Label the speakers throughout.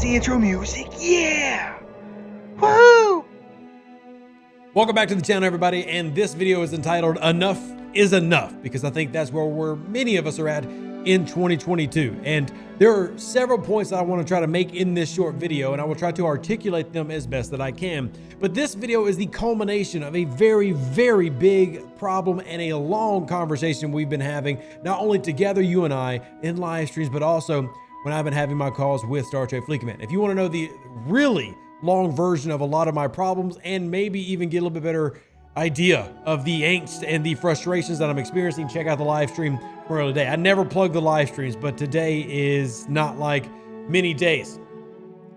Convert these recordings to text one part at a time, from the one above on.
Speaker 1: the intro music. Yeah! Woo!
Speaker 2: Welcome back to the channel, everybody, and this video is entitled Enough is Enough, because I think that's where many of us are at in 2022. And there are several points that I want to try to make in this short video, and I will try to articulate them as best that I can. But this video is the culmination of a very, very big problem and a long conversation we've been having, not only together, you and I, in live streams, but also when I've been having my calls with Star Trek Fleet Command. If you want to know the really long version of a lot of my problems and maybe even get a little bit better idea of the angst and the frustrations that I'm experiencing, check out the live stream from earlier today. I never plug the live streams, but today is not like many days.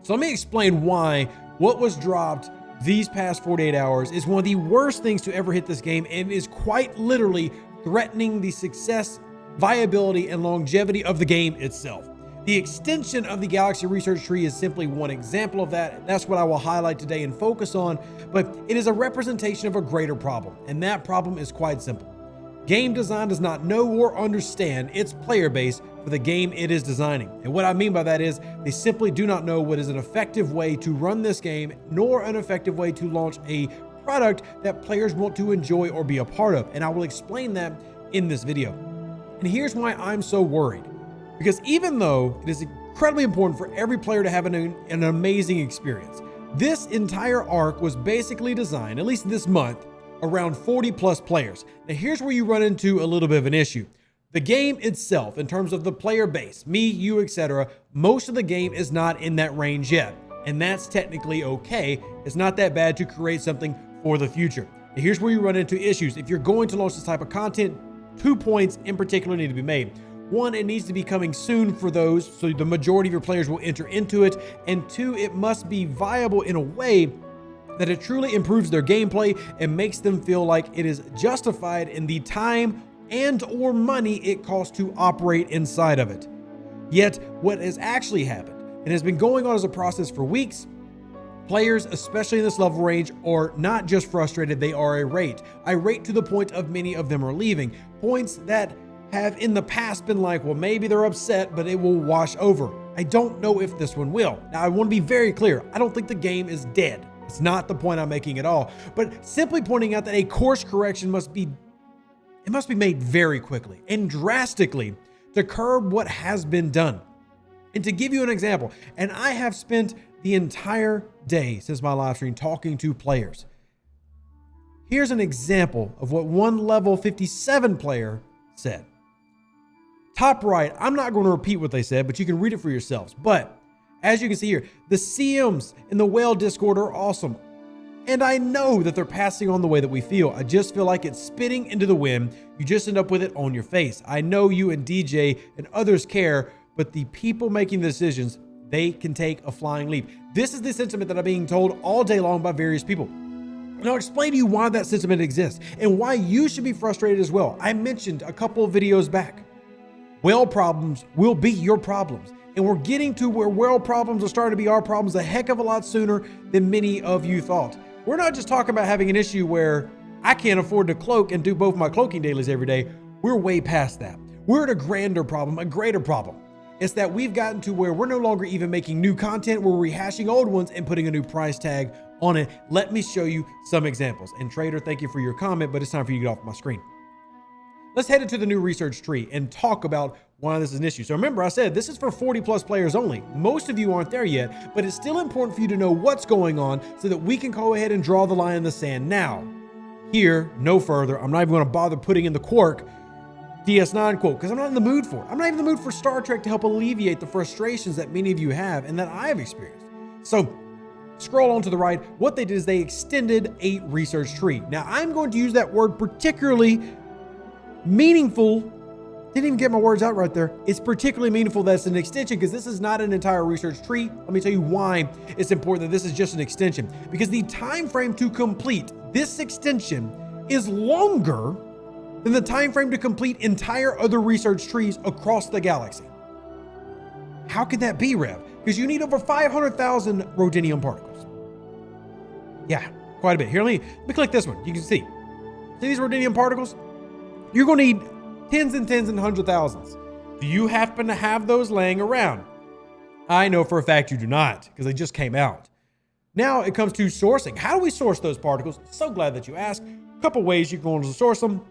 Speaker 2: So let me explain why what was dropped these past 48 hours is one of the worst things to ever hit this game and is quite literally threatening the success, viability, and longevity of the game itself. The extension of the Galaxy Research Tree is simply one example of that. That's what I will highlight today and focus on, but it is a representation of a greater problem, and that problem is quite simple. Game design does not know or understand its player base for the game it is designing. And what I mean by that is they simply do not know what is an effective way to run this game, nor an effective way to launch a product that players want to enjoy or be a part of. And I will explain that in this video. And here's why I'm so worried. Because even though it is incredibly important for every player to have an amazing experience, this entire arc was basically designed, at least this month, around 40 plus players. Now here's where you run into a little bit of an issue. The game itself, in terms of the player base, me, you, etc., most of the game is not in that range yet. And that's technically okay. It's not that bad to create something for the future. Now here's where you run into issues. If you're going to launch this type of content, 2 points in particular need to be made. One, it needs to be coming soon for those, so the majority of your players will enter into it. And two, it must be viable in a way that it truly improves their gameplay and makes them feel like it is justified in the time and or money it costs to operate inside of it. Yet, what has actually happened, and has been going on as a process for weeks, players, especially in this level range, are not just frustrated, they are irate. Irate to the point of many of them are leaving. Points that have in the past been like, well, maybe they're upset, but it will wash over. I don't know if this one will. Now, I want to be very clear. I don't think the game is dead. It's not the point I'm making at all, but simply pointing out that a course correction must be made very quickly and drastically to curb what has been done. And to give you an example, and I have spent the entire day since my live stream talking to players. Here's an example of what one level 57 player said. Top right, I'm not going to repeat what they said, but you can read it for yourselves. But as you can see here, the CMs in the whale Discord are awesome. And I know that they're passing on the way that we feel. I just feel like it's spitting into the wind. You just end up with it on your face. I know you and DJ and others care, but the people making the decisions, they can take a flying leap. This is the sentiment that I'm being told all day long by various people. And I'll explain to you why that sentiment exists and why you should be frustrated as well. I mentioned a couple of videos back, whale problems will be your problems. And we're getting to where whale problems are starting to be our problems a heck of a lot sooner than many of you thought. We're not just talking about having an issue where I can't afford to cloak and do both my cloaking dailies every day. We're way past that. We're at a grander problem, a greater problem. It's that we've gotten to where we're no longer even making new content. We're rehashing old ones and putting a new price tag on it. Let me show you some examples. And Trader, thank you for your comment, but it's time for you to get off my screen. Let's head into the new research tree and talk about why this is an issue. So remember, I said this is for 40 plus players only. Most of you aren't there yet, but it's still important for you to know what's going on so that we can go ahead and draw the line in the sand now. Here, no further. I'm not even going to bother putting in the Quark DS9 quote because I'm not in the mood for it. I'm not even in the mood for Star Trek to help alleviate the frustrations that many of you have and that I have experienced. So scroll on to the right. What they did is they extended a research tree. Now I'm going to use that word particularly meaningful. Didn't even get my words out right there. It's particularly meaningful that it's an extension because this is not an entire research tree. Let me tell you why it's important that this is just an extension. Because the time frame to complete this extension is longer than the time frame to complete entire other research trees across the galaxy. How could that be, Rev? Because you need over 500,000 rhodinium particles. Yeah, quite a bit. Here, let me click this one. You can see. See these rhodinium particles? You're going to need tens and 100 thousands. Do you happen to have those laying around? I know for a fact you do not, because they just came out. Now it comes to sourcing. How do we source those particles? So glad that you asked. A couple ways you can source them.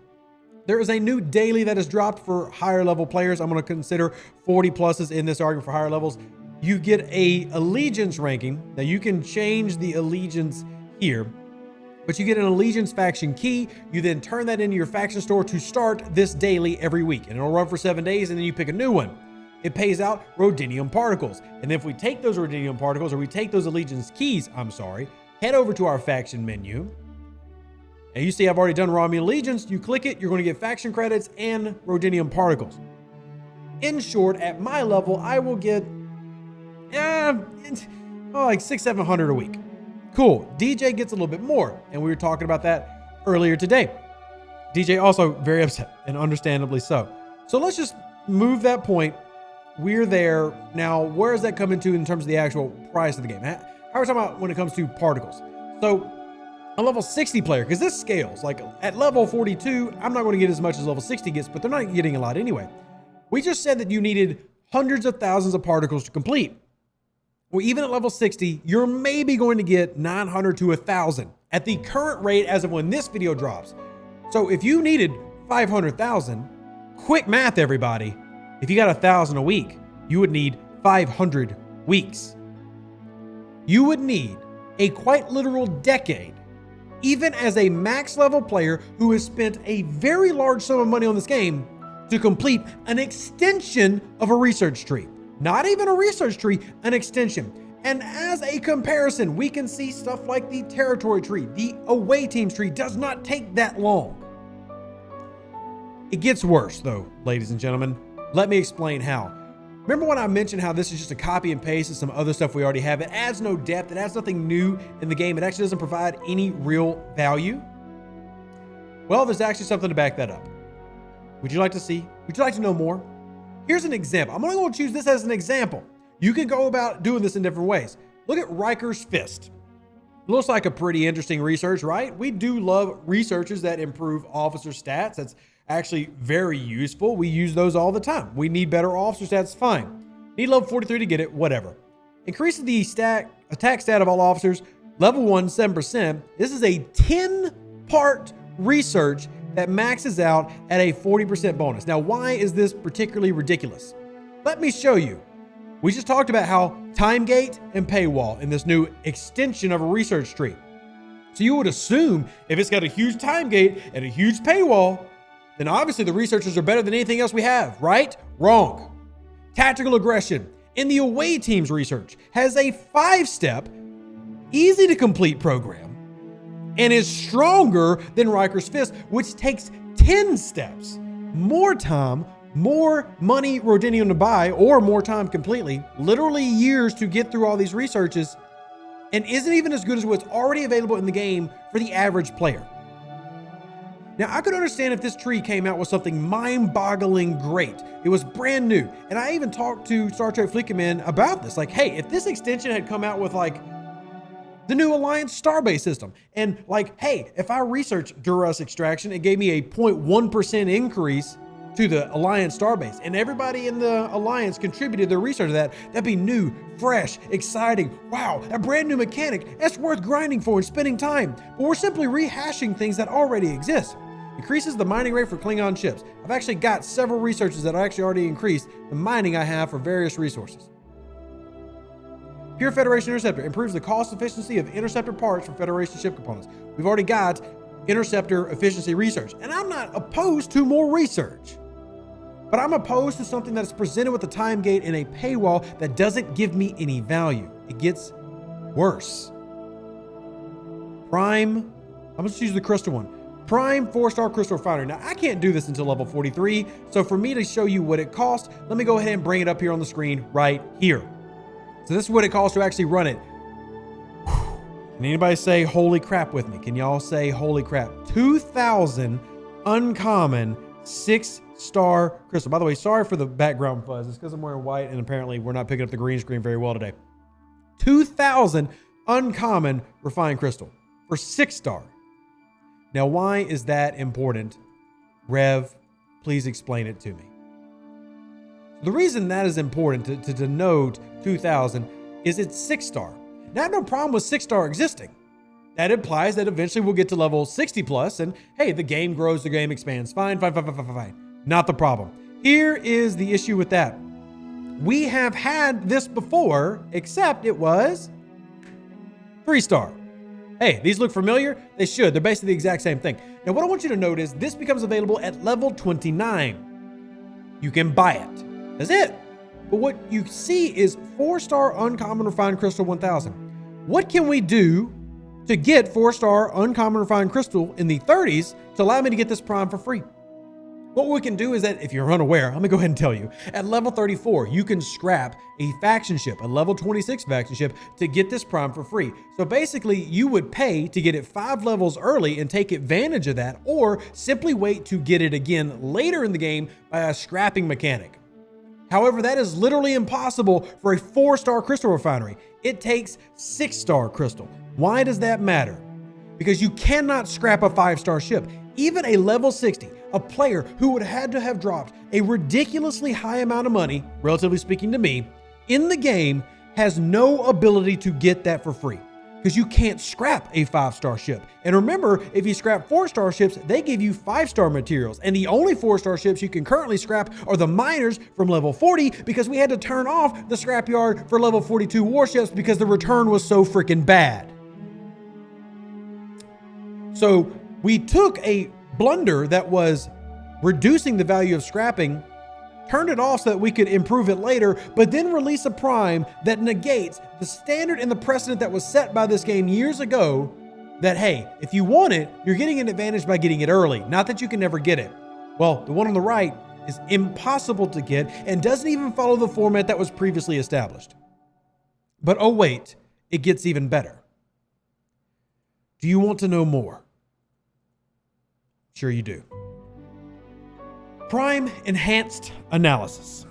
Speaker 2: There is a new daily that is dropped for higher level players. I'm going to consider 40 pluses in this argument for higher levels. You get a allegiance ranking. Now you can change the allegiance here, but you get an allegiance faction key. You then turn that into your faction store to start this daily every week, and it'll run for 7 days, and then you pick a new one. It pays out Rhodinium particles. And if we take those Rhodinium particles, or we take those allegiance keys, head over to our faction menu. And you see I've already done Romulan Allegiance. You click it, you're going to get faction credits and Rhodinium particles. In short, at my level, I will get like 600-700 a week. Cool. DJ gets a little bit more, and we were talking about that earlier today. DJ also very upset, and understandably so. So let's just move that point. We're there. Now, where does that come into in terms of the actual price of the game? How are we talking about when it comes to particles? So a level 60 player, because this scales, like at level 42, I'm not going to get as much as level 60 gets, but they're not getting a lot anyway. We just said that you needed hundreds of thousands of particles to complete. Well, even at level 60, you're maybe going to get 900 to 1,000 at the current rate as of when this video drops. So if you needed 500,000, quick math, everybody. If you got 1,000 a week, you would need 500 weeks. You would need a quite literal decade, even as a max level player who has spent a very large sum of money on this game, to complete an extension of a research tree. Not even a research tree, an extension. And as a comparison, we can see stuff like the territory tree, the away teams tree does not take that long. It gets worse though, ladies and gentlemen. Let me explain how. Remember when I mentioned how this is just a copy and paste of some other stuff we already have? It adds no depth. It adds nothing new in the game. It actually doesn't provide any real value. Well, there's actually something to back that up. Would you like to see? Would you like to know more? Here's an example. I'm only going to choose this as an example. You can go about doing this in different ways. Look at Riker's Fist. Looks like a pretty interesting research, right? We do love researches that improve officer stats. That's actually very useful. We use those all the time. We need better officer stats, fine. Need level 43 to get it, whatever. Increases the attack stat of all officers, level 1, 7%. This is a 10-part research that maxes out at a 40% bonus. Now, why is this particularly ridiculous? Let me show you. We just talked about how time gate and paywall in this new extension of a research tree. So you would assume if it's got a huge time gate and a huge paywall, then obviously the researchers are better than anything else we have, right? Wrong. Tactical aggression in the away team's research has a 5-step, easy to complete program and is stronger than Riker's Fist, which takes 10 steps, more time, more money Rhodinium to buy, or more time completely, literally years to get through all these researches, and isn't even as good as what's already available in the game for the average player. Now, I could understand if this tree came out with something mind-boggling great. It was brand new. And I even talked to Star Trek Fleet Command about this. Like, hey, if this extension had come out with like the new Alliance Starbase system, and like, hey, if I researched Duras extraction, it gave me a 0.1% increase to the Alliance Starbase, and everybody in the Alliance contributed their research to that, that'd be new, fresh, exciting. Wow, a brand new mechanic. That's worth grinding for and spending time. But we're simply rehashing things that already exist. Increases the mining rate for Klingon ships. I've actually got several researches that actually already increased the mining I have for various resources. Pure Federation Interceptor improves the cost efficiency of interceptor parts for Federation ship components. We've already got interceptor efficiency research, and I'm not opposed to more research. But I'm opposed to something that's presented with a time gate and a paywall that doesn't give me any value. It gets worse. Prime, I'm just use the crystal one. Prime 4-star crystal refinery. Now, I can't do this until level 43. So for me to show you what it costs, let me go ahead and bring it up here on the screen right here. So this is what it costs to actually run it. Can anybody say holy crap with me? Can y'all say holy crap? 2,000 uncommon 6-star crystal. By the way, sorry for the background fuzz. It's because I'm wearing white and apparently we're not picking up the green screen very well today. 2,000 uncommon refined crystal for 6-star. Now, why is that important? Rev, please explain it to me. The reason that is important to denote 2000 is it's 6-star. Now, I have no problem with 6-star existing. That implies that eventually we'll get to level 60 plus, and hey, the game grows, the game expands. Fine. Not the problem. Here is the issue with that. We have had this before, except it was 3-star. Hey, these look familiar? They should. They're basically the exact same thing. Now, what I want you to note is this becomes available at level 29. You can buy it. That's it. But what you see is 4-star uncommon refined crystal 1000. What can we do to get 4-star uncommon refined crystal in the 30s to allow me to get this prime for free? What we can do is that if you're unaware, let me go ahead and tell you, at level 34, you can scrap a faction ship, a level 26 faction ship, to get this prime for free. So basically, you would pay to get it 5 levels early and take advantage of that, or simply wait to get it again later in the game by a scrapping mechanic. However, that is literally impossible for a 4-star crystal refinery. It takes 6-star crystal. Why does that matter? Because you cannot scrap a 5-star ship. Even a level 60, a player who would have had to have dropped a ridiculously high amount of money, relatively speaking to me, in the game, has no ability to get that for free. Because you can't scrap a 5-star ship. And remember, if you scrap 4-star ships, they give you 5-star materials. And the only 4-star ships you can currently scrap are the miners from level 40, because we had to turn off the scrapyard for level 42 warships because the return was so freaking bad. So we took a blunder that was reducing the value of scrapping, turned it off so that we could improve it later, but then release a prime that negates the standard and the precedent that was set by this game years ago that, hey, if you want it, you're getting an advantage by getting it early. Not that you can never get it. Well, the one on the right is impossible to get and doesn't even follow the format that was previously established. But oh wait, it gets even better. Do you want to know more? Sure you do. Prime enhanced analysis.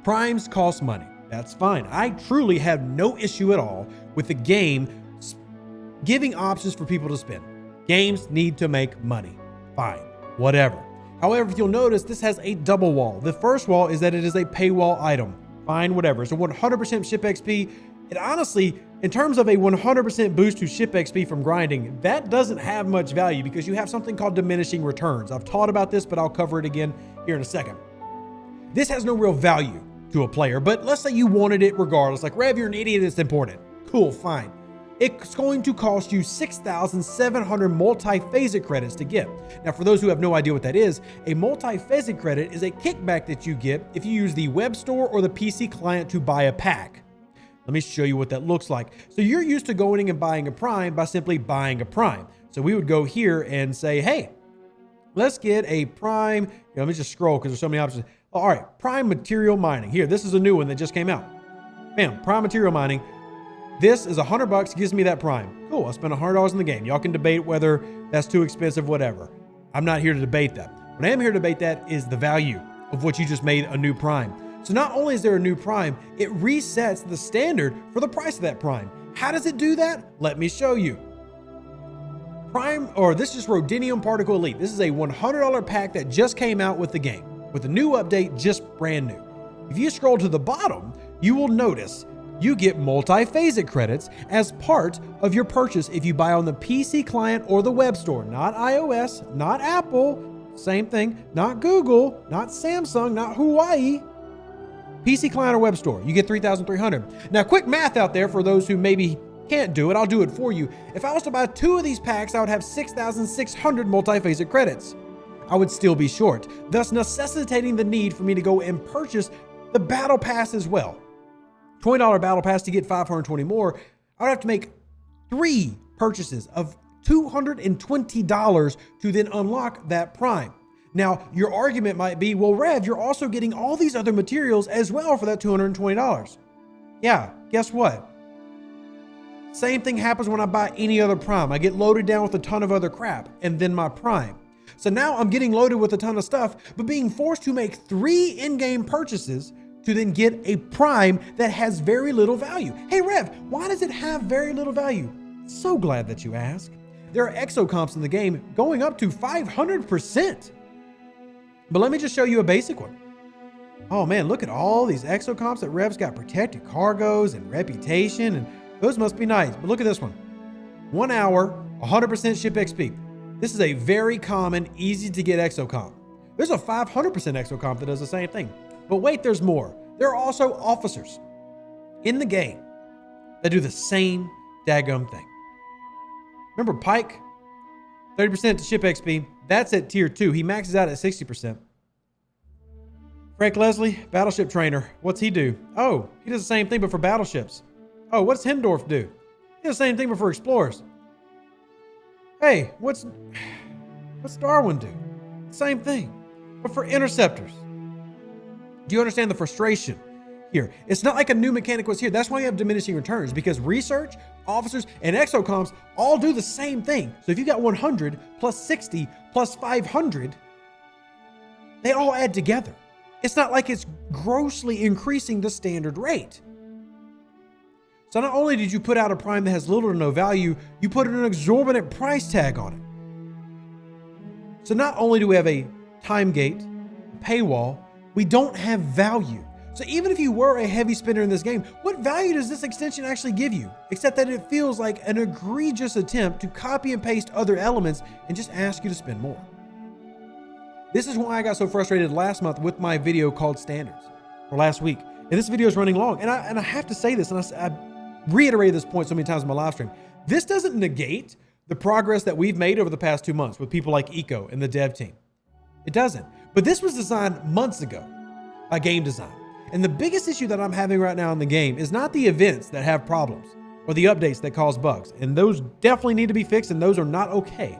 Speaker 2: Primes cost money. That's fine. I truly have no issue at all with the game giving options for people to spend. Games need to make money. Fine, whatever. However, if you'll notice, this has a double wall. The first wall is that it is a paywall item. Fine, whatever. It's a 100% ship XP. And honestly, in terms of a 100% boost to ship XP from grinding, that doesn't have much value because you have something called diminishing returns. I've taught about this, but I'll cover it again here in a second. This has no real value to a player, but let's say you wanted it regardless. Like, Rev, you're an idiot, it's important. Cool, fine. It's going to cost you 6,700 multi-phasic credits to get. Now, for those who have no idea what that is, a multi-phasic credit is a kickback that you get if you use the web store or the PC client to buy a pack. Let me show you what that looks like. So you're used to going in and buying a prime by simply buying a prime. So we would go here and say, hey, let's get a prime. Let me just scroll because there's so many options. All right, prime material mining. Here, this is a new one that just came out. Bam, prime material mining. This is $100, gives me that prime. Cool, I spent $100 in the game. Y'all can debate whether that's too expensive, whatever. I'm not here to debate that. What I am here to debate that is the value of what you just made a new prime. So not only is there a new prime, it resets the standard for the price of that prime. How does it do that? Let me show you. This is Rhodinium Particle Elite. This is a $100 pack that just came out with the game, with a new update, just brand new. If you scroll to the bottom, you will notice you get multi-phasic credits as part of your purchase if you buy on the PC client or the web store, not iOS, not Apple, same thing, not Google, not Samsung, not Hawaii. PC client or web store, you get 3,300. Now, quick math out there for those who maybe can't do it, I'll do it for you. If I was to buy 2 of these packs, I would have 6,600 multi-phasic credits. I would still be short, thus necessitating the need for me to go and purchase the battle pass as well. $20 battle pass to get 520 more. I would have to make 3 purchases of $220 to then unlock that prime. Now, your argument might be, well, Rev, you're also getting all these other materials as well for that $220. Yeah, guess what? Same thing happens when I buy any other prime. I get loaded down with a ton of other crap and then my prime. So now I'm getting loaded with a ton of stuff, but being forced to make 3 in-game purchases to then get a prime that has very little value. Hey, Rev, why does it have very little value? So glad that you asked. There are exocomps in the game going up to 500%. But let me just show you a basic one. Oh man, look at all these exocomps that Rev's got: protected cargoes and reputation, and those must be nice. But look at this one. 1 hour, 100% ship XP. This is a very common, easy to get exocomp. There's a 500% exocomp that does the same thing. But wait, there's more. There are also officers in the game that do the same daggum thing. Remember Pike? 30% to ship XP. That's at tier 2. He maxes out at 60%. Frank Leslie, battleship trainer. What's he do? Oh, he does the same thing but for battleships. Oh, what's Hendorf do? He does the same thing but for explorers. Hey, what's Darwin do? Same thing, but for interceptors. Do you understand the frustration here? It's not like a new mechanic was here. That's why you have diminishing returns, because research, officers, and exocomps all do the same thing. So if you got 100 plus 60 plus 500, they all add together. It's not like it's grossly increasing the standard rate. So not only did you put out a prime that has little to no value, you put an exorbitant price tag on it. So not only do we have a time gate, paywall, we don't have value. So even if you were a heavy spender in this game, what value does this extension actually give you? Except that it feels like an egregious attempt to copy and paste other elements and just ask you to spend more. This is why I got so frustrated last month with my video called Standards, or last week. And this video is running long. And I have to say this, and I reiterated this point so many times in my live stream. This doesn't negate the progress that we've made over the past 2 months with people like Eco and the dev team. It doesn't. But this was designed months ago by game design. And the biggest issue that I'm having right now in the game is not the events that have problems or the updates that cause bugs. And those definitely need to be fixed, and those are not okay.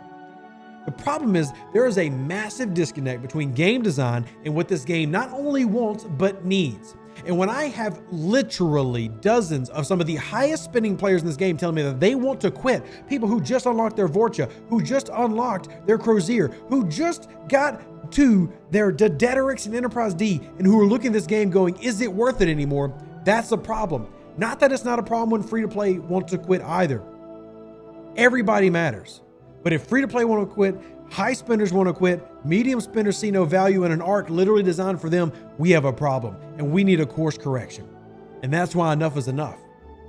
Speaker 2: The problem is there is a massive disconnect between game design and what this game not only wants, but needs. And when I have literally dozens of some of the highest spending players in this game telling me that they want to quit, people who just unlocked their Vorcha, who just unlocked their Crozier, who just got to their Deterix and Enterprise D, and who are looking at this game going, is it worth it anymore? That's a problem. Not that it's not a problem when free-to-play wants to quit either. Everybody matters. But if free-to-play want to quit, high spenders want to quit, medium spenders see no value in an arc literally designed for them, we have a problem, and we need a course correction. And that's why enough is enough.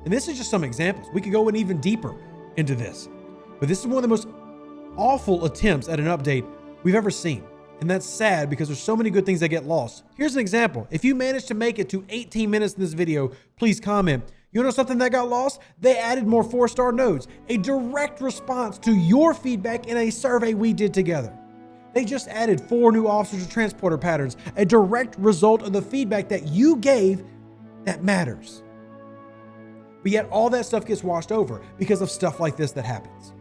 Speaker 2: And this is just some examples. We could go in even deeper into this. But this is one of the most awful attempts at an update we've ever seen. And that's sad because there's so many good things that get lost. Here's an example. If you managed to make it to 18 minutes in this video, please comment. You know something that got lost? They added more 4-star nodes, a direct response to your feedback in a survey we did together. They just added 4 new officers to transporter patterns, a direct result of the feedback that you gave that matters. But yet all that stuff gets washed over because of stuff like this that happens.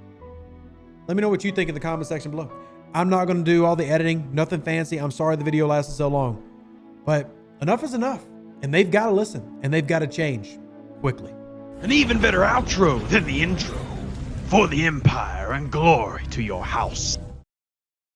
Speaker 2: Let me know what you think in the comment section below. I'm not going to do all the editing, nothing fancy. I'm sorry the video lasted so long, but enough is enough, and they've got to listen, and they've got to change quickly.
Speaker 1: An even better outro than the intro. For the Empire and glory to your house.